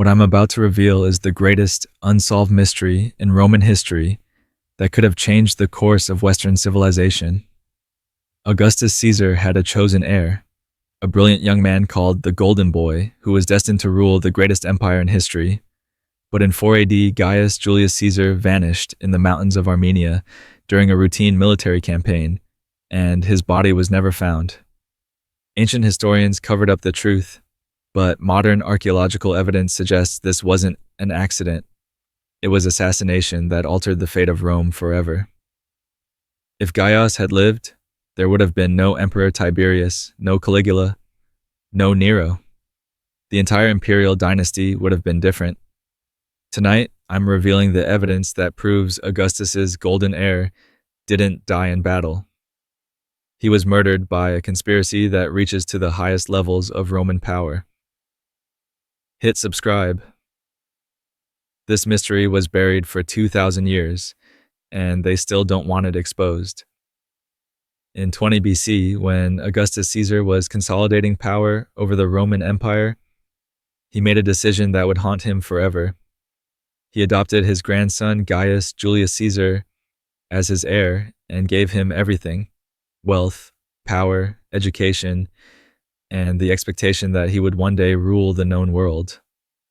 What I'm about to reveal is the greatest unsolved mystery in Roman history that could have changed the course of Western civilization. Augustus Caesar had a chosen heir, a brilliant young man called the Golden Boy, who was destined to rule the greatest empire in history. But in 4 AD, Gaius Julius Caesar vanished in the mountains of Armenia during a routine military campaign, and his body was never found. Ancient historians covered up the truth, but modern archaeological evidence suggests this wasn't an accident. It was assassination that altered the fate of Rome forever. If Gaius had lived, there would have been no Emperor Tiberius, no Caligula, no Nero. The entire imperial dynasty would have been different. Tonight, I'm revealing the evidence that proves Augustus's golden heir didn't die in battle. He was murdered by a conspiracy that reaches to the highest levels of Roman power. Hit subscribe. This mystery was buried for 2,000 years, and they still don't want it exposed. In 20 BC, when Augustus Caesar was consolidating power over the Roman Empire, he made a decision that would haunt him forever. He adopted his grandson Gaius Julius Caesar as his heir and gave him everything: wealth, power, education, and the expectation that he would one day rule the known world.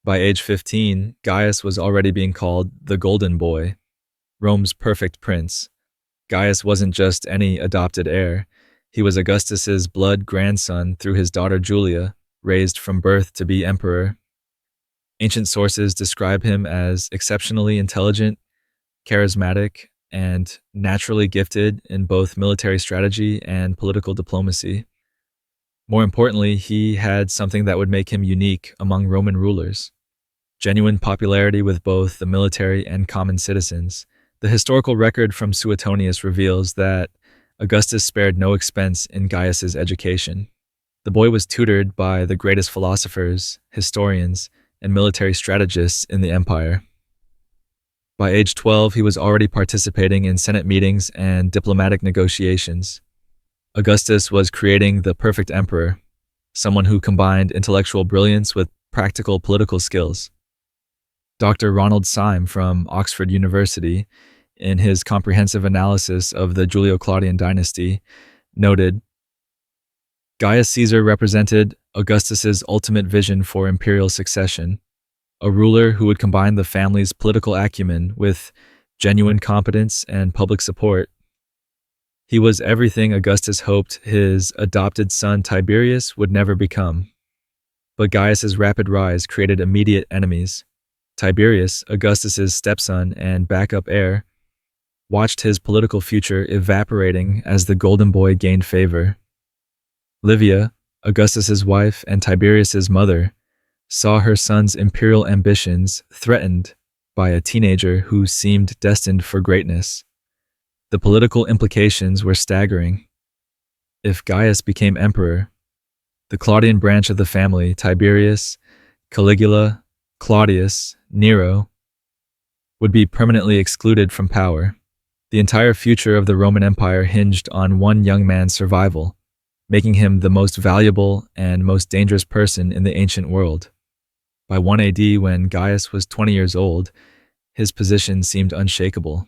By age 15, Gaius was already being called the Golden Boy, Rome's perfect prince. Gaius wasn't just any adopted heir. He was Augustus's blood grandson through his daughter Julia, raised from birth to be emperor. Ancient sources describe him as exceptionally intelligent, charismatic, and naturally gifted in both military strategy and political diplomacy. More importantly, he had something that would make him unique among Roman rulers: genuine popularity with both the military and common citizens. The historical record from Suetonius reveals that Augustus spared no expense in Gaius's education. The boy was tutored by the greatest philosophers, historians, and military strategists in the empire. By age 12, he was already participating in Senate meetings and diplomatic negotiations. Augustus was creating the perfect emperor, someone who combined intellectual brilliance with practical political skills. Dr. Ronald Syme from Oxford University, in his comprehensive analysis of the Julio-Claudian dynasty, noted, Gaius Caesar represented Augustus's ultimate vision for imperial succession, a ruler who would combine the family's political acumen with genuine competence and public support. He was everything Augustus hoped his adopted son Tiberius would never become. But Gaius's rapid rise created immediate enemies. Tiberius, Augustus's stepson and backup heir, watched his political future evaporating as the Golden Boy gained favor. Livia, Augustus's wife and Tiberius's mother, saw her son's imperial ambitions threatened by a teenager who seemed destined for greatness. The political implications were staggering. If Gaius became emperor, the Claudian branch of the family, Tiberius, Caligula, Claudius, Nero, would be permanently excluded from power. The entire future of the Roman Empire hinged on one young man's survival, making him the most valuable and most dangerous person in the ancient world. By 1 AD, when Gaius was 20 years old, his position seemed unshakable.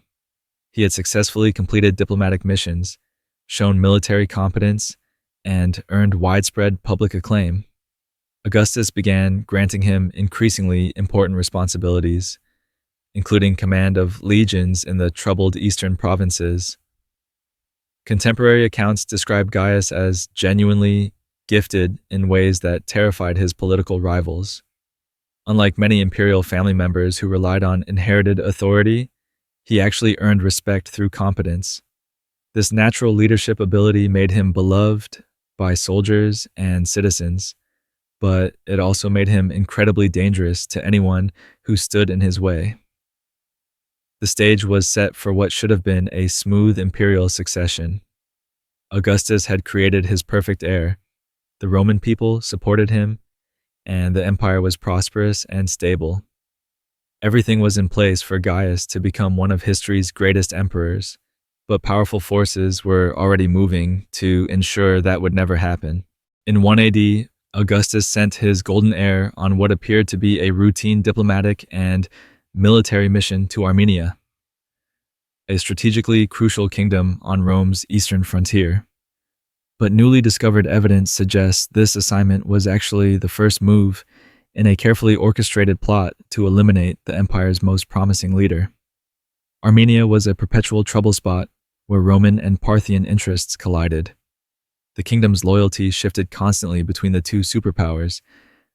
He had successfully completed diplomatic missions, shown military competence, and earned widespread public acclaim. Augustus began granting him increasingly important responsibilities, including command of legions in the troubled eastern provinces. Contemporary accounts describe Gaius as genuinely gifted in ways that terrified his political rivals. Unlike many imperial family members who relied on inherited authority, he actually earned respect through competence. This natural leadership ability made him beloved by soldiers and citizens, but it also made him incredibly dangerous to anyone who stood in his way. The stage was set for what should have been a smooth imperial succession. Augustus had created his perfect heir. The Roman people supported him, and the empire was prosperous and stable. Everything was in place for Gaius to become one of history's greatest emperors, but powerful forces were already moving to ensure that would never happen. In 1 AD, Augustus sent his golden heir on what appeared to be a routine diplomatic and military mission to Armenia, a strategically crucial kingdom on Rome's eastern frontier. But newly discovered evidence suggests this assignment was actually the first move in a carefully orchestrated plot to eliminate the empire's most promising leader. Armenia was a perpetual trouble spot where Roman and Parthian interests collided. The kingdom's loyalty shifted constantly between the two superpowers,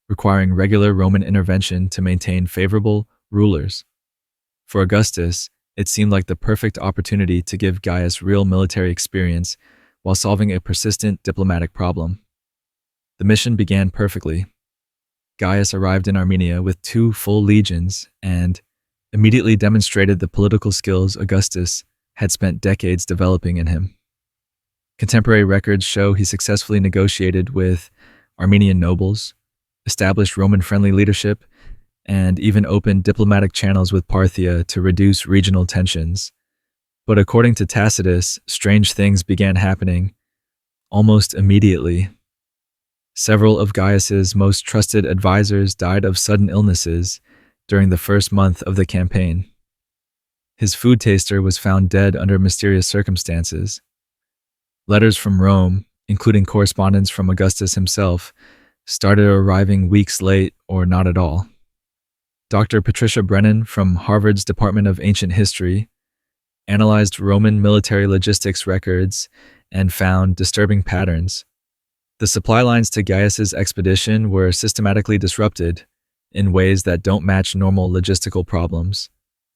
requiring regular Roman intervention to maintain favorable rulers. For Augustus, it seemed like the perfect opportunity to give Gaius real military experience while solving a persistent diplomatic problem. The mission began perfectly. Gaius arrived in Armenia with 2 full legions and immediately demonstrated the political skills Augustus had spent decades developing in him. Contemporary records show he successfully negotiated with Armenian nobles, established Roman-friendly leadership, and even opened diplomatic channels with Parthia to reduce regional tensions. But according to Tacitus, strange things began happening almost immediately. Several of Gaius's most trusted advisors died of sudden illnesses during the first month of the campaign. His food taster was found dead under mysterious circumstances. Letters from Rome, including correspondence from Augustus himself, started arriving weeks late or not at all. Dr. Patricia Brennan from Harvard's Department of Ancient History analyzed Roman military logistics records and found disturbing patterns. The supply lines to Gaius's expedition were systematically disrupted in ways that don't match normal logistical problems.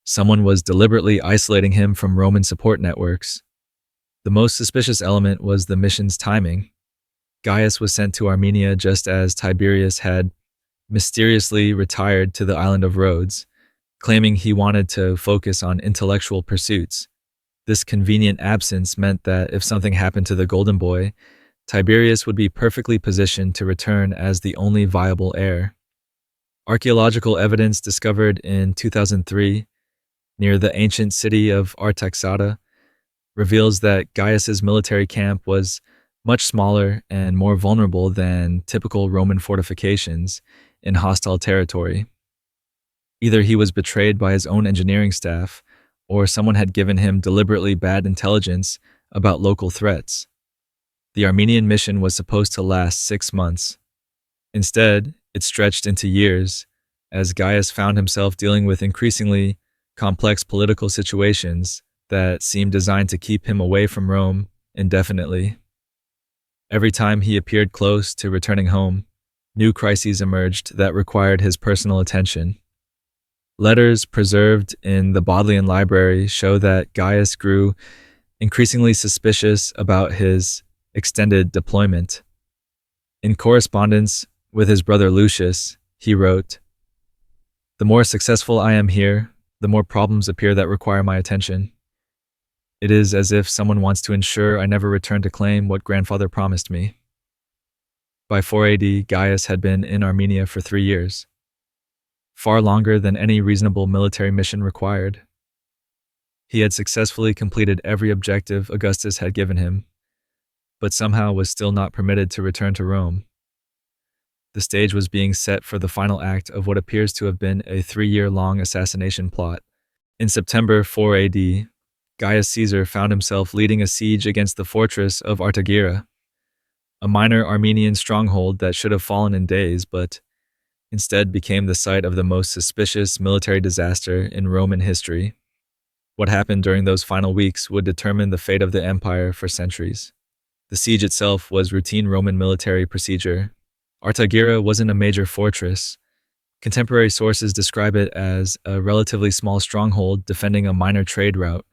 Someone was deliberately isolating him from Roman support networks. The most suspicious element was the mission's timing. Gaius was sent to Armenia just as Tiberius had mysteriously retired to the island of Rhodes, claiming he wanted to focus on intellectual pursuits. This convenient absence meant that if something happened to the Golden Boy, Tiberius would be perfectly positioned to return as the only viable heir. Archaeological evidence discovered in 2003 near the ancient city of Artaxata reveals that Gaius's military camp was much smaller and more vulnerable than typical Roman fortifications in hostile territory. Either he was betrayed by his own engineering staff, or someone had given him deliberately bad intelligence about local threats. The Armenian mission was supposed to last 6 months. Instead, it stretched into years, as Gaius found himself dealing with increasingly complex political situations that seemed designed to keep him away from Rome indefinitely. Every time he appeared close to returning home, new crises emerged that required his personal attention. Letters preserved in the Bodleian Library show that Gaius grew increasingly suspicious about his extended deployment. In correspondence with his brother Lucius, he wrote, "The more successful I am here, the more problems appear that require my attention. It is as if someone wants to ensure I never return to claim what grandfather promised me." By 4 AD, Gaius had been in Armenia for 3 years, far longer than any reasonable military mission required. He had successfully completed every objective Augustus had given him, but somehow was still not permitted to return to Rome. The stage was being set for the final act of what appears to have been a 3-year-long assassination plot. In September 4 AD, Gaius Caesar found himself leading a siege against the fortress of Artagira, a minor Armenian stronghold that should have fallen in days, but instead became the site of the most suspicious military disaster in Roman history. What happened during those final weeks would determine the fate of the empire for centuries. The siege itself was routine Roman military procedure. Artagira wasn't a major fortress. Contemporary sources describe it as a relatively small stronghold defending a minor trade route.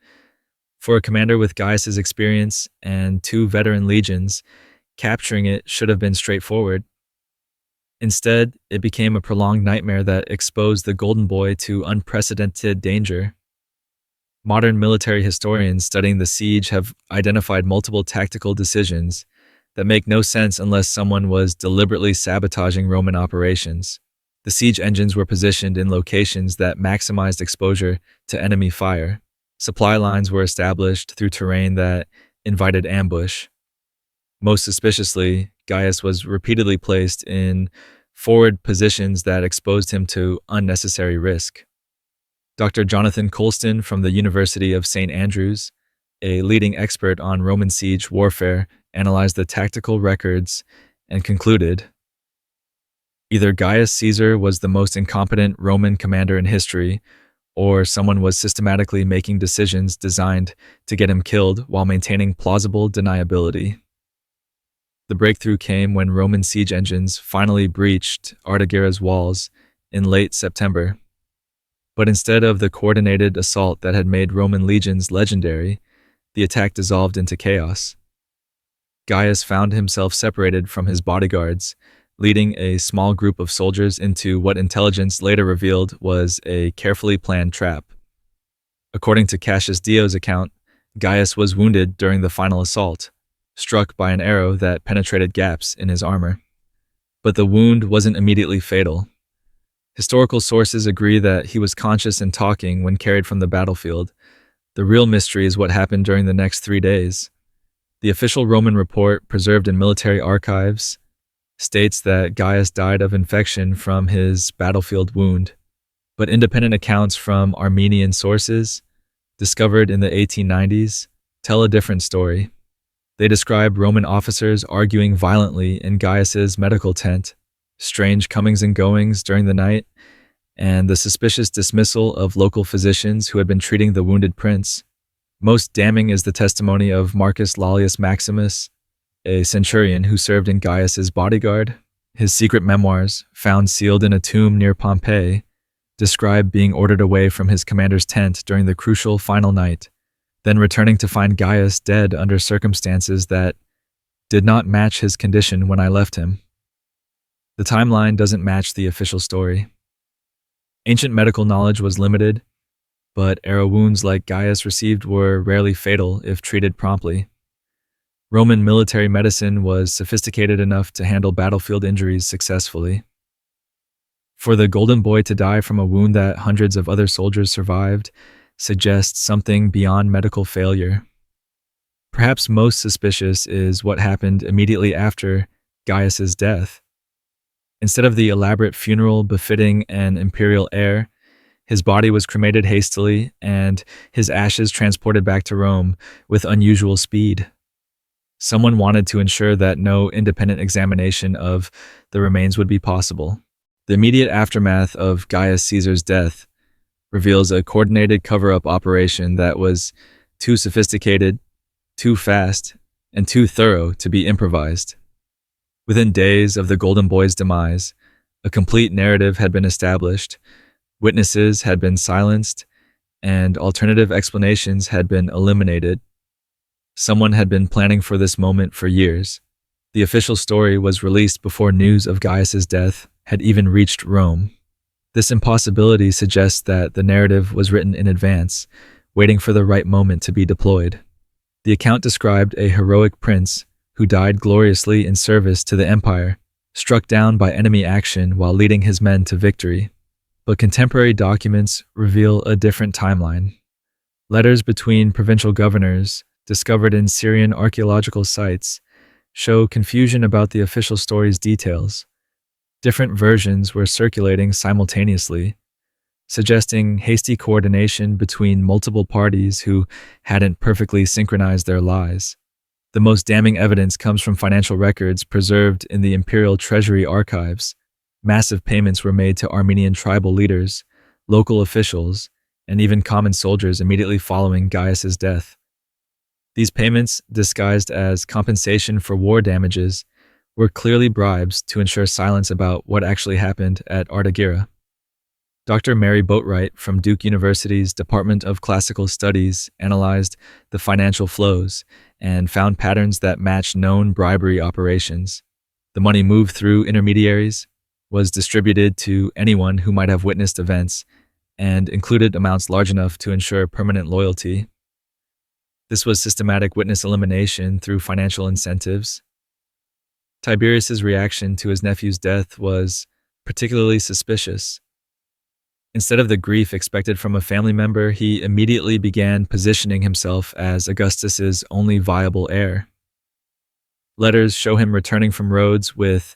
For a commander with Gaius's experience and 2 veteran legions, capturing it should have been straightforward. Instead, it became a prolonged nightmare that exposed the Golden Boy to unprecedented danger. Modern military historians studying the siege have identified multiple tactical decisions that make no sense unless someone was deliberately sabotaging Roman operations. The siege engines were positioned in locations that maximized exposure to enemy fire. Supply lines were established through terrain that invited ambush. Most suspiciously, Gaius was repeatedly placed in forward positions that exposed him to unnecessary risk. Dr. Jonathan Colston from the University of St. Andrews, a leading expert on Roman siege warfare, analyzed the tactical records and concluded either Gaius Caesar was the most incompetent Roman commander in history, or someone was systematically making decisions designed to get him killed while maintaining plausible deniability. The breakthrough came when Roman siege engines finally breached Artagira's walls in late September. But instead of the coordinated assault that had made Roman legions legendary, the attack dissolved into chaos. Gaius found himself separated from his bodyguards, leading a small group of soldiers into what intelligence later revealed was a carefully planned trap. According to Cassius Dio's account, Gaius was wounded during the final assault, struck by an arrow that penetrated gaps in his armor. But the wound wasn't immediately fatal. Historical sources agree that he was conscious and talking when carried from the battlefield. The real mystery is what happened during the next 3 days. The official Roman report, preserved in military archives, states that Gaius died of infection from his battlefield wound, but independent accounts from Armenian sources, discovered in the 1890s, tell a different story. They describe Roman officers arguing violently in Gaius's medical tent, strange comings and goings during the night, and the suspicious dismissal of local physicians who had been treating the wounded prince. Most damning is the testimony of Marcus Lollius Maximus, a centurion who served in Gaius's bodyguard. His secret memoirs, found sealed in a tomb near Pompeii, describe being ordered away from his commander's tent during the crucial final night, then returning to find Gaius dead under circumstances that did not match his condition when I left him. The timeline doesn't match the official story. Ancient medical knowledge was limited, but arrow wounds like Gaius received were rarely fatal if treated promptly. Roman military medicine was sophisticated enough to handle battlefield injuries successfully. For the Golden Boy to die from a wound that hundreds of other soldiers survived suggests something beyond medical failure. Perhaps most suspicious is what happened immediately after Gaius's death. Instead of the elaborate funeral befitting an imperial heir, his body was cremated hastily and his ashes transported back to Rome with unusual speed. Someone wanted to ensure that no independent examination of the remains would be possible. The immediate aftermath of Gaius Caesar's death reveals a coordinated cover-up operation that was too sophisticated, too fast, and too thorough to be improvised. Within days of the Golden Boy's demise, a complete narrative had been established, witnesses had been silenced, and alternative explanations had been eliminated. Someone had been planning for this moment for years. The official story was released before news of Gaius's death had even reached Rome. This impossibility suggests that the narrative was written in advance, waiting for the right moment to be deployed. The account described a heroic prince who died gloriously in service to the empire, struck down by enemy action while leading his men to victory. But contemporary documents reveal a different timeline. Letters between provincial governors, discovered in Syrian archaeological sites, show confusion about the official story's details. Different versions were circulating simultaneously, suggesting hasty coordination between multiple parties who hadn't perfectly synchronized their lies. The most damning evidence comes from financial records preserved in the Imperial Treasury archives. Massive payments were made to Armenian tribal leaders, local officials, and even common soldiers immediately following Gaius's death. These payments, disguised as compensation for war damages, were clearly bribes to ensure silence about what actually happened at Artagira. Dr. Mary Boatwright from Duke University's Department of Classical Studies analyzed the financial flows and found patterns that matched known bribery operations. The money moved through intermediaries, was distributed to anyone who might have witnessed events, and included amounts large enough to ensure permanent loyalty. This was systematic witness elimination through financial incentives. Tiberius's reaction to his nephew's death was particularly suspicious. Instead of the grief expected from a family member, he immediately began positioning himself as Augustus's only viable heir. Letters show him returning from Rhodes with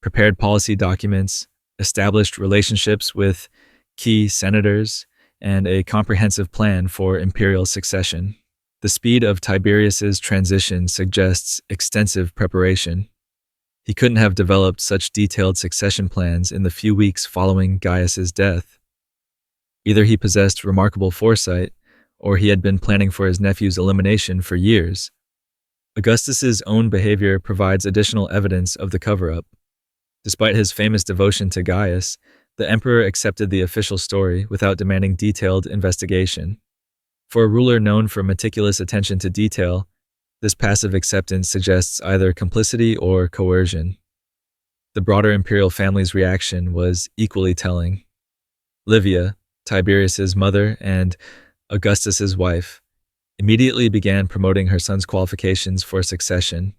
prepared policy documents, established relationships with key senators, and a comprehensive plan for imperial succession. The speed of Tiberius's transition suggests extensive preparation. He couldn't have developed such detailed succession plans in the few weeks following Gaius's death. Either he possessed remarkable foresight, or he had been planning for his nephew's elimination for years. Augustus's own behavior provides additional evidence of the cover-up. Despite his famous devotion to Gaius, the emperor accepted the official story without demanding detailed investigation. For a ruler known for meticulous attention to detail, this passive acceptance suggests either complicity or coercion. The broader imperial family's reaction was equally telling. Livia, Tiberius's mother and Augustus's wife, immediately began promoting her son's qualifications for succession.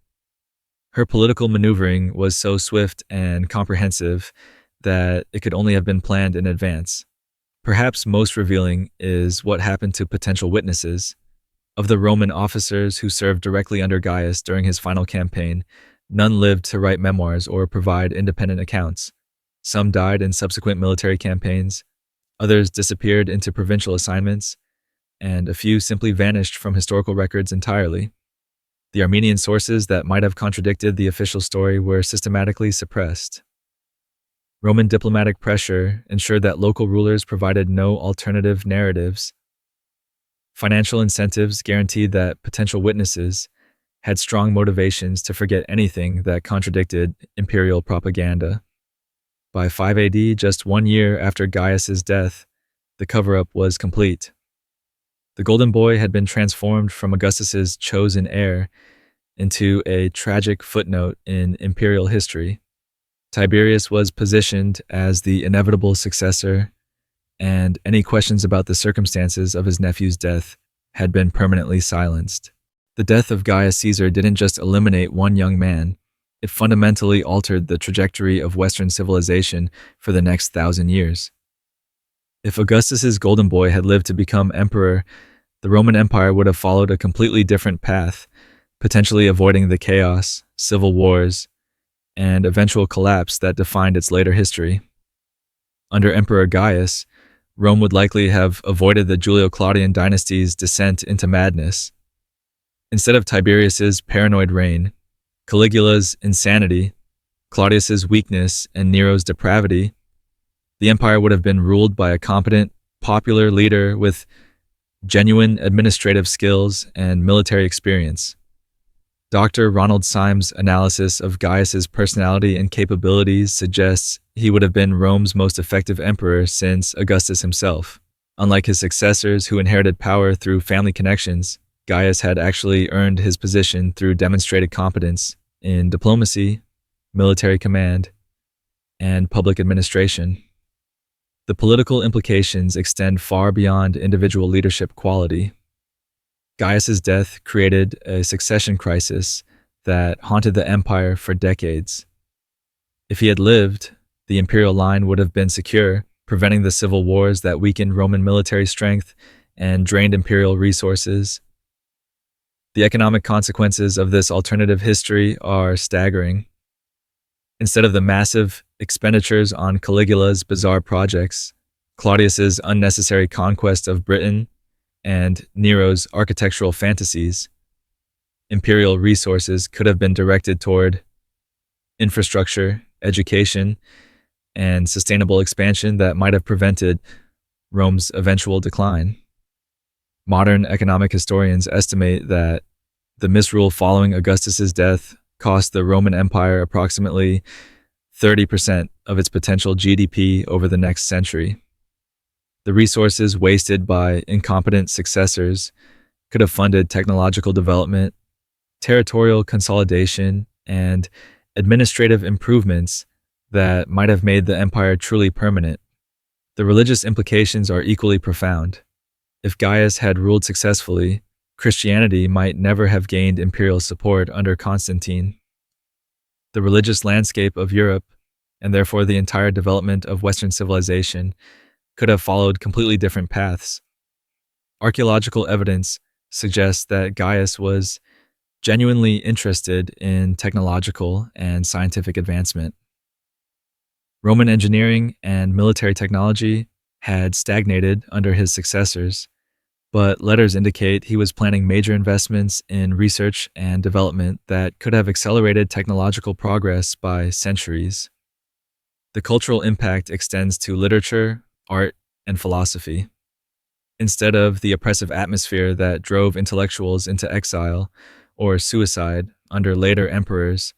Her political maneuvering was so swift and comprehensive that it could only have been planned in advance. Perhaps most revealing is what happened to potential witnesses. Of the Roman officers who served directly under Gaius during his final campaign, none lived to write memoirs or provide independent accounts. Some died in subsequent military campaigns, others disappeared into provincial assignments, and a few simply vanished from historical records entirely. The Armenian sources that might have contradicted the official story were systematically suppressed. Roman diplomatic pressure ensured that local rulers provided no alternative narratives. Financial incentives guaranteed that potential witnesses had strong motivations to forget anything that contradicted imperial propaganda. By 5 AD, just 1 year after Gaius's death, the cover-up was complete. The golden boy had been transformed from Augustus's chosen heir into a tragic footnote in imperial history. Tiberius was positioned as the inevitable successor, and any questions about the circumstances of his nephew's death had been permanently silenced. The death of Gaius Caesar didn't just eliminate one young man, it fundamentally altered the trajectory of Western civilization for the next 1,000 years. If Augustus's golden boy had lived to become emperor, the Roman Empire would have followed a completely different path, potentially avoiding the chaos, civil wars, and eventual collapse that defined its later history. Under Emperor Gaius, Rome would likely have avoided the Julio-Claudian dynasty's descent into madness. Instead of Tiberius's paranoid reign, Caligula's insanity, Claudius's weakness, and Nero's depravity, the empire would have been ruled by a competent, popular leader with genuine administrative skills and military experience. Dr. Ronald Syme's analysis of Gaius's personality and capabilities suggests he would have been Rome's most effective emperor since Augustus himself. Unlike his successors who inherited power through family connections, Gaius had actually earned his position through demonstrated competence in diplomacy, military command, and public administration. The political implications extend far beyond individual leadership quality. Gaius's death created a succession crisis that haunted the empire for decades. If he had lived, the imperial line would have been secure, preventing the civil wars that weakened Roman military strength and drained imperial resources. The economic consequences of this alternative history are staggering. Instead of the massive expenditures on Caligula's bizarre projects, Claudius's unnecessary conquest of Britain, and Nero's architectural fantasies, imperial resources could have been directed toward infrastructure, education, and sustainable expansion that might have prevented Rome's eventual decline. Modern economic historians estimate that the misrule following Augustus's death cost the Roman Empire approximately 30% of its potential GDP over the next century. The resources wasted by incompetent successors could have funded technological development, territorial consolidation, and administrative improvements that might have made the empire truly permanent. The religious implications are equally profound. If Gaius had ruled successfully, Christianity might never have gained imperial support under Constantine. The religious landscape of Europe, and therefore the entire development of Western civilization, could have followed completely different paths. Archaeological evidence suggests that Gaius was genuinely interested in technological and scientific advancement. Roman engineering and military technology had stagnated under his successors, but letters indicate he was planning major investments in research and development that could have accelerated technological progress by centuries. The cultural impact extends to literature, art, and philosophy. Instead of the oppressive atmosphere that drove intellectuals into exile or suicide under later emperors,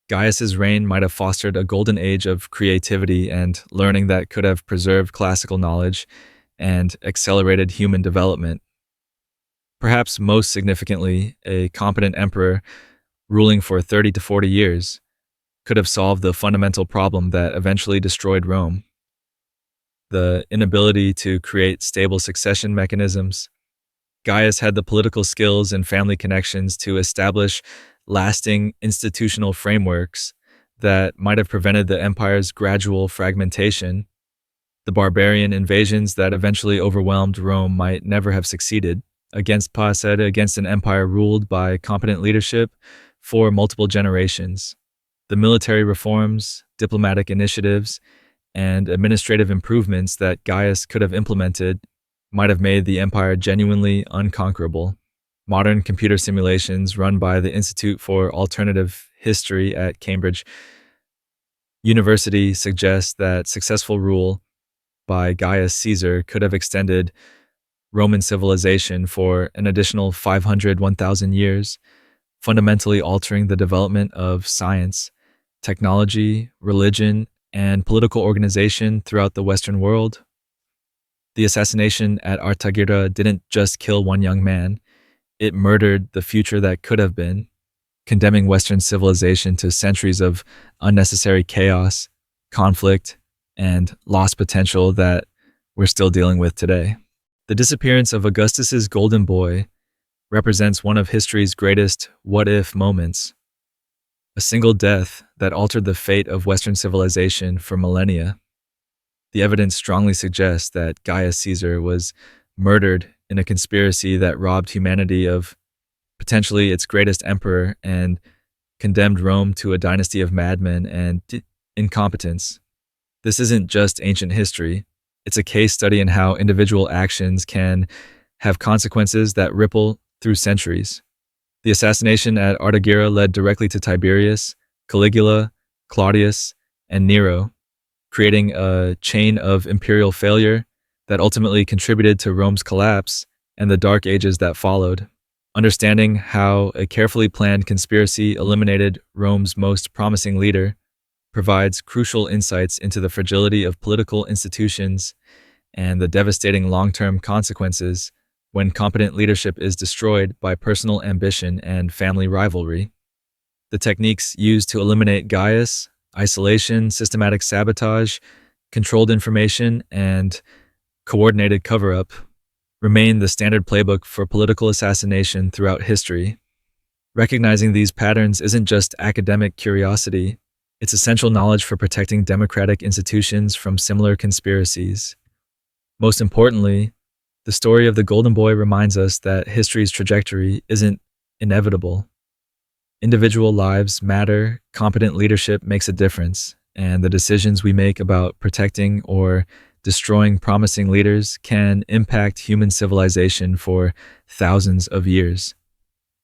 Gaius's reign might have fostered a golden age of creativity and learning that could have preserved classical knowledge and accelerated human development. Perhaps most significantly, a competent emperor ruling for 30 to 40 years could have solved the fundamental problem that eventually destroyed Rome: the inability to create stable succession mechanisms. Gaius had the political skills and family connections to establish lasting institutional frameworks that might have prevented the empire's gradual fragmentation. The barbarian invasions that eventually overwhelmed Rome might never have succeeded against an empire ruled by competent leadership for multiple generations. The military reforms, diplomatic initiatives, and administrative improvements that Gaius could have implemented might have made the empire genuinely unconquerable. Modern computer simulations run by the Institute for Alternative History at Cambridge University suggest that successful rule by Gaius Caesar could have extended Roman civilization for an additional 1,000 years, fundamentally altering the development of science, technology, religion, and political organization throughout the Western world. The assassination at Artagira didn't just kill one young man, it murdered the future that could have been, condemning Western civilization to centuries of unnecessary chaos, conflict, and lost potential that we're still dealing with today. The disappearance of Augustus's golden boy represents one of history's greatest what-if moments. A single death that altered the fate of Western civilization for millennia. The evidence strongly suggests that Gaius Caesar was murdered in a conspiracy that robbed humanity of potentially its greatest emperor and condemned Rome to a dynasty of madmen and incompetence. This isn't just ancient history. It's a case study in how individual actions can have consequences that ripple through centuries. The assassination at Artagira led directly to Tiberius, Caligula, Claudius, and Nero, creating a chain of imperial failure that ultimately contributed to Rome's collapse and the Dark Ages that followed. Understanding how a carefully planned conspiracy eliminated Rome's most promising leader provides crucial insights into the fragility of political institutions and the devastating long-term consequences when competent leadership is destroyed by personal ambition and family rivalry. The techniques used to eliminate Gaius, isolation, systematic sabotage, controlled information, and coordinated cover-up, remain the standard playbook for political assassination throughout history. Recognizing these patterns isn't just academic curiosity, it's essential knowledge for protecting democratic institutions from similar conspiracies. Most importantly, the story of the Golden Boy reminds us that history's trajectory isn't inevitable. Individual lives matter, competent leadership makes a difference, and the decisions we make about protecting or destroying promising leaders can impact human civilization for thousands of years.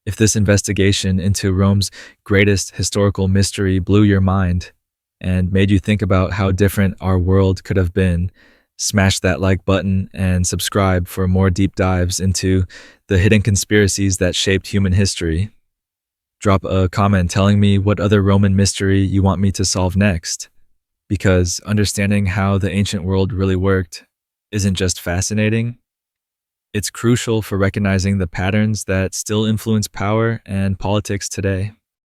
If this investigation into Rome's greatest historical mystery blew your mind and made you think about how different our world could have been, smash that like button and subscribe for more deep dives into the hidden conspiracies that shaped human history. Drop a comment telling me what other Roman mystery you want me to solve next, because understanding how the ancient world really worked isn't just fascinating, it's crucial for recognizing the patterns that still influence power and politics today.